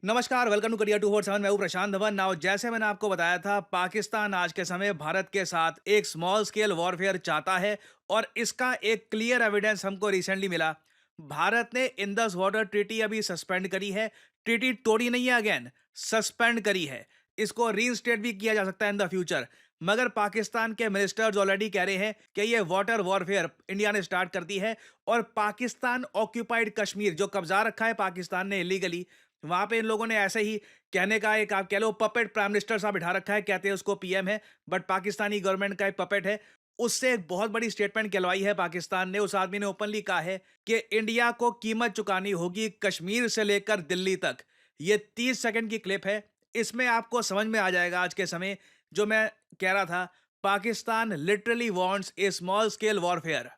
नमस्कार, welcome to career 247। मैं हूं प्रशांत धवन। नाउ जैसे मैंने आपको बताया था, पाकिस्तान आज के समय भारत के साथ एक स्मॉल स्केल वॉरफेयर चाहता है और इसका एक क्लियर एविडेंस हमको रिसेंटली मिला। भारत ने इंडस वाटर ट्रीटी अभी सस्पेंड करी है। ट्रीटी तोड़ी नहीं है, अगेन सस्पेंड करी है। इसको रीइंस्टेट भी किया जा सकता है इन द फ्यूचर। मगर पाकिस्तान के मिनिस्टर्स ऑलरेडी कह रहे हैं कि ये वाटर वॉरफेयर इंडिया ने स्टार्ट कर दी है और पाकिस्तान ऑक्यूपाइड कश्मीर जो कब्जा रखा है पाकिस्तान ने इलीगली, वहां पे इन लोगों ने ऐसे ही कहने का एक आप कह लो पपेट प्राइम मिनिस्टर साहब बिठा रखा है, कहते हैं उसको पीएम है, बट पाकिस्तानी गवर्नमेंट का एक पपेट है। उससे एक बहुत बड़ी स्टेटमेंट कहलवाई है पाकिस्तान ने। उस आदमी ने ओपनली कहा है कि इंडिया को कीमत चुकानी होगी कश्मीर से लेकर दिल्ली तक। ये 30 सेकंड की क्लिप है। इसमें आपको समझ में आ जाएगा आज के समय जो मैं कह रहा था, पाकिस्तान लिटरली वांट्स ए स्मॉल स्केल वॉरफेयर।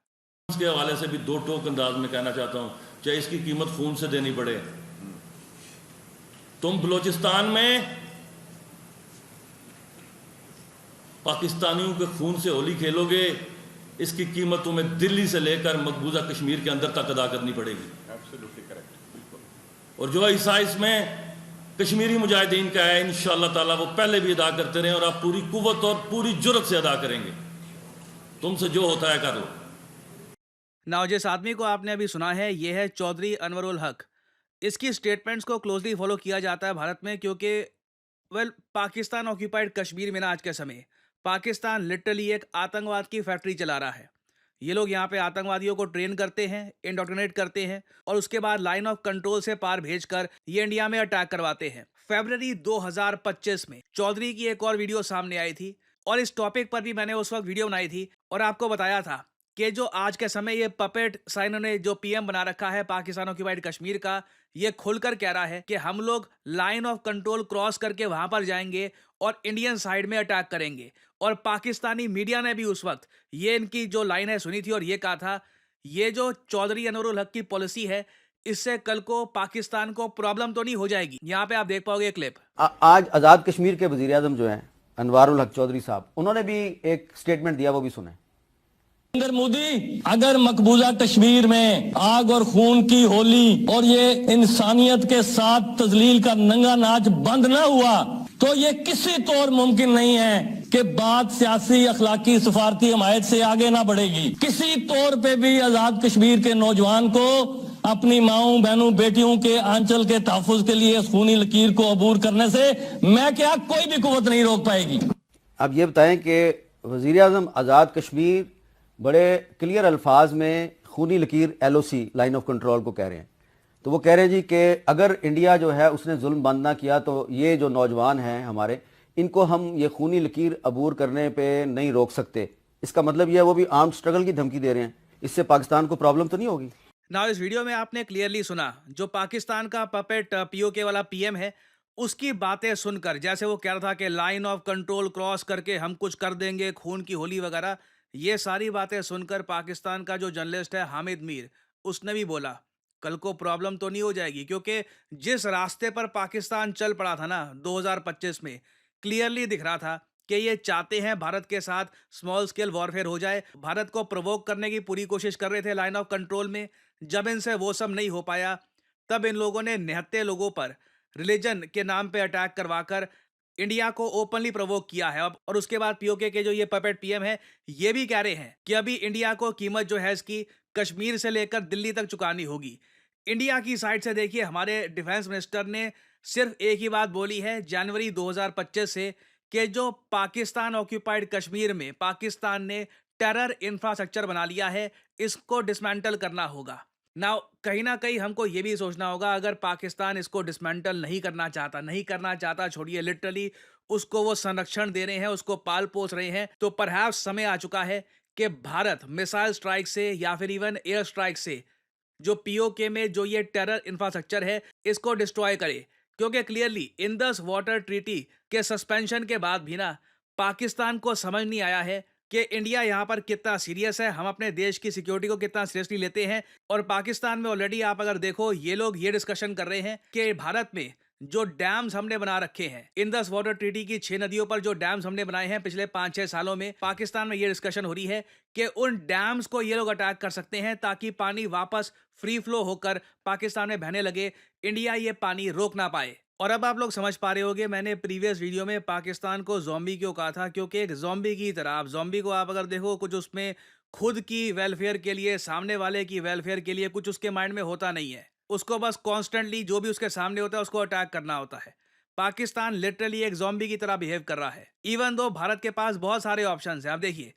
के हवाले से भी दो टोक अंदाज में कहना चाहता हूं, चाहे इसकी कीमत खून से देनी पड़े। तुम बलूचिस्तान में पाकिस्तानियों के खून से होली खेलोगे, इसकी कीमत तुम्हें दिल्ली से लेकर मकबूजा कश्मीर के अंदर तक अदा करनी पड़ेगी। एब्सोल्युटली करेक्ट, बिल्कुल। और जो हिस्सा इसमें कश्मीरी मुजाहिदीन का है, इंशाअल्लाह ताला वो पहले भी अदा करते रहे और आप पूरी कुव्वत और पूरी जुर्रत से अदा करेंगे। तुमसे जो होता है कर लो। नाउ जिस आदमी को आपने अभी सुना है, ये है चौधरी अनवरुल हक। इसकी स्टेटमेंट्स को क्लोजली फॉलो किया जाता है भारत में, क्योंकि पाकिस्तान ऑक्यूपाइड कश्मीर में ना आज के समय पाकिस्तान लिटरली एक आतंकवाद की फैक्ट्री चला रहा है। ये लोग यहाँ पे आतंकवादियों को ट्रेन करते हैं, इंडोक्ट्रिनेट करते हैं और उसके बाद लाइन ऑफ कंट्रोल से पार भेजकर ये इंडिया में अटैक करवाते हैं। फरवरी 2025 में चौधरी की एक और वीडियो सामने आई थी और इस टॉपिक पर भी मैंने उस वक्त वीडियो बनाई थी और आपको बताया था कि जो आज के समय ये पपेट साइनो ने जो पीएम बना रखा है पाकिस्तान ऑक्यूपाइड कश्मीर का, ये खुलकर कह रहा है कि हम लोग लाइन ऑफ कंट्रोल क्रॉस करके वहां पर जाएंगे और इंडियन साइड में अटैक करेंगे। और पाकिस्तानी मीडिया ने भी उस वक्त ये इनकी जो लाइन है सुनी थी और ये कहा था, ये जो चौधरी अनवरुल हक की पॉलिसी है, इससे कल को पाकिस्तान को प्रॉब्लम तो नहीं हो जाएगी। यहाँ पे आप देख पाओगे क्लिप। आज आज़ाद कश्मीर के वज़ीर आज़म जो हैं अनवारुल हक चौधरी साहब, उन्होंने भी एक स्टेटमेंट दिया, वो भी सुने। नरेंद्र मोदी, अगर मकबूजा कश्मीर में आग और खून की होली और ये इंसानियत के साथ तजलील का नंगा नाच बंद ना हुआ तो ये किसी तौर मुमकिन नहीं है कि बात सियासी अखलाकी सफारती हमायत से आगे ना बढ़ेगी। किसी तौर पे भी आजाद कश्मीर के नौजवान को अपनी माओं बहनों बेटियों के आंचल के तहफुज के लिए खूनी लकीर को अबूर करने से मैं क्या कोई भी कुव्वत नहीं रोक पाएगी। अब ये बताएं कि वज़ीर आज़म आज़ाद कश्मीर बड़े क्लियर अल्फाज में खूनी लकीर LOC लाइन ऑफ कंट्रोल को कह रहे हैं। तो वो कह रहे हैं जी कि अगर इंडिया जो है उसने जुल्म बंद ना किया तो ये जो नौजवान हैं हमारे, इनको हम ये खूनी लकीर अबूर करने पे नहीं रोक सकते। इसका मतलब ये है वो भी आर्म्ड स्ट्रगल की धमकी दे रहे हैं। इससे पाकिस्तान को प्रॉब्लम तो नहीं होगी। ना इस वीडियो में आपने क्लियरली सुना जो पाकिस्तान का पपेट पीओके वाला पीएम है, उसकी बातें सुनकर जैसे वो कह रहा था कि लाइन ऑफ कंट्रोल क्रॉस करके हम कुछ कर देंगे, खून की होली वगैरह, ये सारी बातें सुनकर पाकिस्तान का जो जर्नलिस्ट है हामिद मीर, उसने भी बोला कल को प्रॉब्लम तो नहीं हो जाएगी। क्योंकि जिस रास्ते पर पाकिस्तान चल पड़ा था ना 2025 में, क्लियरली दिख रहा था कि ये चाहते हैं भारत के साथ स्मॉल स्केल वॉरफेयर हो जाए। भारत को प्रोवोक करने की पूरी कोशिश कर रहे थे लाइन ऑफ कंट्रोल में। जब इनसे वो सब नहीं हो पाया, तब इन लोगों ने निहत्थे लोगों पर रिलीजन के नाम पे अटैक करवाकर इंडिया को ओपनली प्रोवोक किया है। अब और उसके बाद पीओके के जो ये पपेट पीएम है, ये भी कह रहे हैं कि अभी इंडिया को कीमत जो है इसकी कश्मीर से लेकर दिल्ली तक चुकानी होगी। इंडिया की साइड से देखिए, हमारे डिफेंस मिनिस्टर ने सिर्फ एक ही बात बोली है जनवरी 2025 से कि जो पाकिस्तान ऑक्यूपाइड कश्मीर में पाकिस्तान ने टेरर इंफ्रास्ट्रक्चर बना लिया है, इसको डिसमेंटल करना होगा। कहीं ना कहीं हमको ये भी सोचना होगा, अगर पाकिस्तान इसको डिसमेंटल नहीं करना चाहता, छोड़िए लिटरली उसको वो संरक्षण दे रहे हैं, उसको पाल पोस रहे हैं, तो परहैप्स समय आ चुका है कि भारत मिसाइल स्ट्राइक से या फिर इवन एयर स्ट्राइक से जो पीओके में जो ये टेरर इंफ्रास्ट्रक्चर है, इसको डिस्ट्रॉय करे। क्योंकि क्लियरली इंडस वाटर ट्रीटी के सस्पेंशन के बाद भी ना पाकिस्तान को समझ नहीं आया है कि इंडिया यहाँ पर कितना सीरियस है, हम अपने देश की सिक्योरिटी को कितना सीरियसली लेते हैं। और पाकिस्तान में ऑलरेडी आप अगर देखो, ये लोग ये डिस्कशन कर रहे हैं कि भारत में जो डैम्स हमने बना रखे हैं, इंडस वाटर ट्रीटी की 6 नदियों पर जो डैम्स हमने बनाए हैं पिछले 5-6 सालों में, पाकिस्तान में ये डिस्कशन हो रही है कि उन डैम्स को ये लोग अटैक कर सकते हैं ताकि पानी वापस फ्री फ्लो होकर पाकिस्तान में बहने लगे, इंडिया ये पानी रोक ना पाए। और अब आप लोग समझ पा रहे होंगे, मैंने प्रीवियस वीडियो में पाकिस्तान को ज़ॉम्बी क्यों कहा था, क्योंकि एक ज़ॉम्बी की तरह, आप ज़ॉम्बी को आप अगर देखो, कुछ उसमें खुद की वेलफेयर के लिए, सामने वाले की वेलफेयर के लिए कुछ उसके माइंड में होता नहीं है। उसको बस कॉन्स्टेंटली जो भी उसके सामने होता है उसको अटैक करना होता है। पाकिस्तान लिटरली एक ज़ॉम्बी की तरह बिहेव कर रहा है, इवन दो भारत के पास बहुत सारे ऑप्शंस हैं। आप देखिए,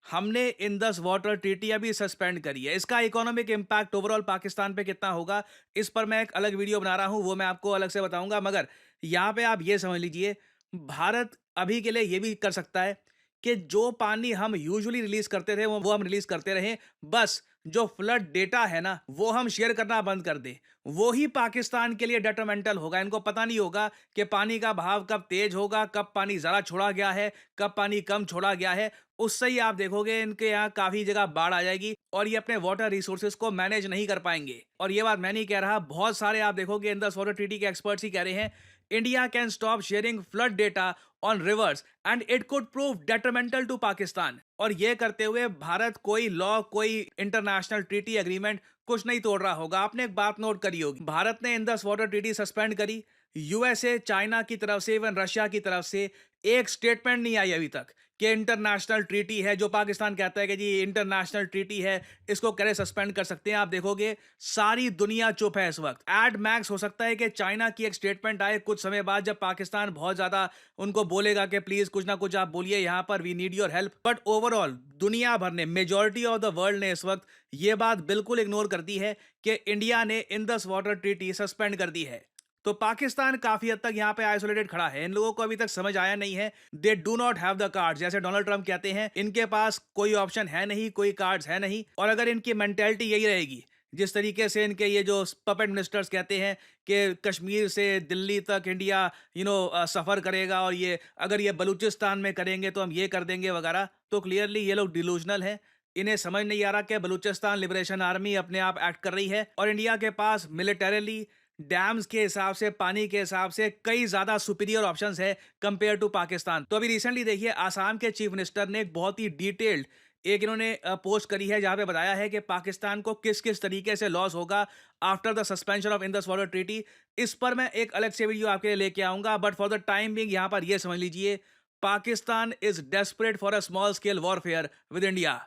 हमने इंडस वाटर ट्रीटी अभी सस्पेंड करी है, इसका इकोनॉमिक इम्पैक्ट ओवरऑल पाकिस्तान पे कितना होगा, इस पर मैं एक अलग वीडियो बना रहा हूं, वो मैं आपको अलग से बताऊंगा। मगर यहाँ पे आप ये समझ लीजिए, भारत अभी के लिए ये भी कर सकता है कि जो पानी हम यूजुअली रिलीज करते थे वो हम रिलीज करते रहें, बस जो फ्लड डेटा है ना वो हम शेयर करना बंद कर दें। वो ही पाकिस्तान के लिए डेट्रीमेंटल होगा। इनको पता नहीं होगा कि पानी का बहाव कब तेज होगा, कब पानी ज़्यादा छोड़ा गया है, कब पानी कम छोड़ा गया है। उससे ही आप देखोगे इनके यहाँ काफ़ी जगह बाढ़ आ जाएगी और ये अपने वाटर रिसोर्सेज को मैनेज नहीं कर पाएंगे। और ये बात मैं नहीं कह रहा, बहुत सारे आप देखोगे इंडस वाटर ट्रीटी के एक्सपर्ट्स ही कह रहे हैं, India can stop sharing flood data on rivers and it could prove detrimental to Pakistan. और ये करते हुए भारत कोई लॉ, कोई इंटरनेशनल ट्रीटी एग्रीमेंट कुछ नहीं तोड़ रहा होगा। आपने एक बात नोट करी होगी, भारत ने इंडस वाटर ट्रीटी सस्पेंड करी, यूएसए, चाइना की तरफ से, इवन रशिया की तरफ से एक स्टेटमेंट नहीं आई अभी तक कि इंटरनेशनल ट्रीटी है। जो पाकिस्तान कहता है कि जी इंटरनेशनल ट्रीटी है, इसको करे सस्पेंड कर सकते हैं। आप देखोगे सारी दुनिया चुप है इस वक्त। एट मैक्स हो सकता है कि चाइना की एक स्टेटमेंट आए कुछ समय बाद, जब पाकिस्तान बहुत ज्यादा उनको बोलेगा कि प्लीज कुछ ना कुछ आप बोलिए यहाँ पर, we need your help. But overall दुनिया भर ने, मेजॉरिटी ऑफ द वर्ल्ड ने इस वक्त ये बात बिल्कुल इग्नोर कर दी है कि इंडिया ने इंडस वाटर ट्रीटी सस्पेंड कर दी है। तो पाकिस्तान काफी हद तक यहाँ पे आइसोलेटेड खड़ा है। इन लोगों को अभी तक समझ आया नहीं है, they do not have the cards. जैसे डोनाल्ड ट्रंप कहते हैं, इनके पास कोई ऑप्शन है नहीं, कोई कार्ड्स है नहीं। और अगर इनकी मेंटेलिटी यही रहेगी, जिस तरीके से इनके ये जो पपेट मिनिस्टर्स कहते हैं कि कश्मीर से दिल्ली तक इंडिया सफ़र करेगा और ये अगर ये बलूचिस्तान में करेंगे तो हम ये कर देंगे वगैरह, तो क्लियरली ये लोग डिलूजनल हैं। इन्हें समझ नहीं आ रहा कि बलूचिस्तान लिबरेशन आर्मी अपने आप एक्ट कर रही है और इंडिया के पास मिलिटरीली, डैम्स के हिसाब से, पानी के हिसाब से कई ज्यादा सुपीरियर ऑप्शंस है कंपेयर टू पाकिस्तान। तो अभी रिसेंटली देखिए, आसाम के चीफ मिनिस्टर ने एक बहुत ही डिटेल्ड एक इन्होंने पोस्ट करी है जहां पे बताया है कि पाकिस्तान को किस किस तरीके से लॉस होगा after the suspension of Indus water treaty. इस पर मैं एक अलग से वीडियो आपके लिए लेके आऊंगा, but for the time being यहां पर यह समझ लीजिए, Pakistan is desperate for a small scale warfare with India.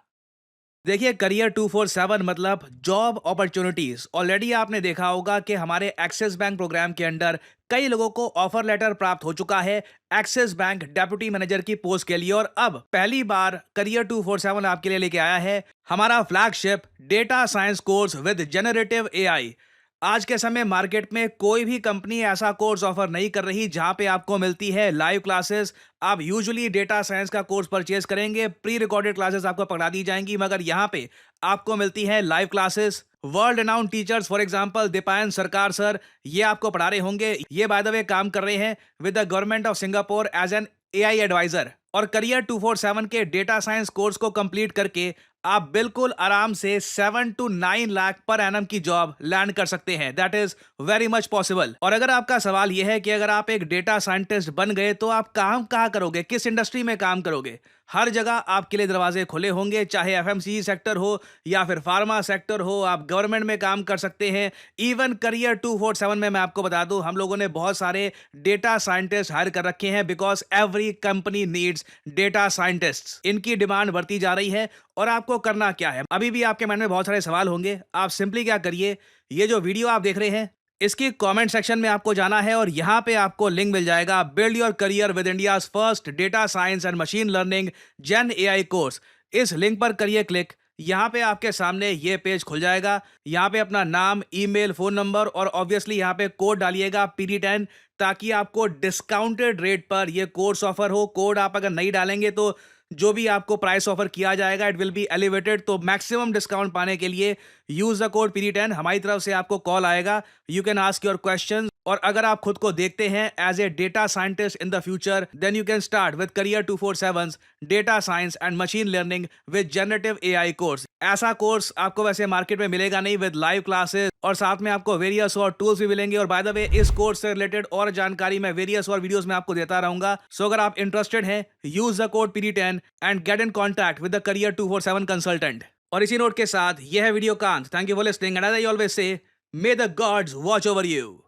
देखिए, करियर 247 मतलब जॉब अपॉर्चुनिटीज। ऑलरेडी आपने देखा होगा कि हमारे एक्सिस बैंक प्रोग्राम के अंडर कई लोगों को ऑफर लेटर प्राप्त हो चुका है एक्सिस बैंक डेप्यूटी मैनेजर की पोस्ट के लिए। और अब पहली बार करियर 247 आपके लिए लेके आया है हमारा flagship data science course with generative AI. आज के समय मार्केट में कोई भी कंपनी ऐसा कोर्स ऑफर नहीं कर रही जहां पे आपको मिलती है लाइव क्लासेस। आप यूजुअली डेटा साइंस का कोर्स परचेज करेंगे, प्री रिकॉर्डेड क्लासेस आपको पकड़ा दी जाएंगी, मगर यहां पे आपको मिलती है live classes. World renowned teachers, for example Deepayan सरकार सर, ये आपको पढ़ा रहे होंगे। ये बाय द वे काम कर रहे हैं with the government of Singapore as an AI adviser. और करियर 247 के डेटा साइंस कोर्स को कंप्लीट करके आप बिल्कुल आराम से 7 to 9 लाख पर एनम की जॉब लैंड कर सकते हैं। That is very much possible. और अगर आपका सवाल यह है कि अगर आप एक डेटा साइंटिस्ट बन गए तो आप काम कहाँ करोगे, किस इंडस्ट्री में काम करोगे, हर जगह आपके लिए दरवाजे खुले होंगे, चाहे एफएमसीजी सेक्टर हो या फिर फार्मा सेक्टर हो, आप गवर्नमेंट में काम कर सकते हैं। इवन करियर 247 में मैं आपको बता दूं, हम लोगों ने बहुत सारे डेटा साइंटिस्ट हायर कर रखे हैं, because every company needs data scientists. इनकी डिमांड बढ़ती जा रही है। और आपको करना क्या है, अभी भी आपके मन में बहुत सारे सवाल होंगे। आप सिंपली क्या करिए, ये जो वीडियो आप देख रहे हैं इसकी कमेंट सेक्शन में आपको जाना है और यहां पे आपको लिंक मिल जाएगा build your career with India's first data science and machine learning gen AI course. इस लिंक पर करिए क्लिक। यहाँ पे आपके सामने ये पेज खुल जाएगा। यहाँ पे अपना नाम, ईमेल, फोन नंबर और ऑब्वियसली यहाँ पे कोड डालिएगा PD10, ताकि आपको डिस्काउंटेड रेट पर ये कोर्स ऑफर हो। कोड आप अगर नहीं डालेंगे तो जो भी आपको प्राइस ऑफर किया जाएगा इट विल बी एलिवेटेड। तो मैक्सिमम डिस्काउंट पाने के लिए यूज द कोड PD10। हमारी तरफ से आपको कॉल आएगा, you can ask your questions और अगर आप खुद को देखते हैं as a data scientist in the future, then you can start with career 247's data science and machine learning with generative AI course. ऐसा कोर्स आपको वैसे मार्केट में मिलेगा नहीं, विद लाइव क्लासेस और साथ में आपको वेरियस और टूल्स भी मिलेंगे। और बाय द वे, इस कोर्स से रिलेटेड और जानकारी मैं वेरियस और वीडियोस में आपको देता रहूंगा। सो अगर आप इंटरेस्टेड हैं, use the code PD10 and get in contact with the career 247 consultant. और इसी नोट के साथ यह है वीडियो कांत। Thank you for listening and as I always say, may the gods watch over you.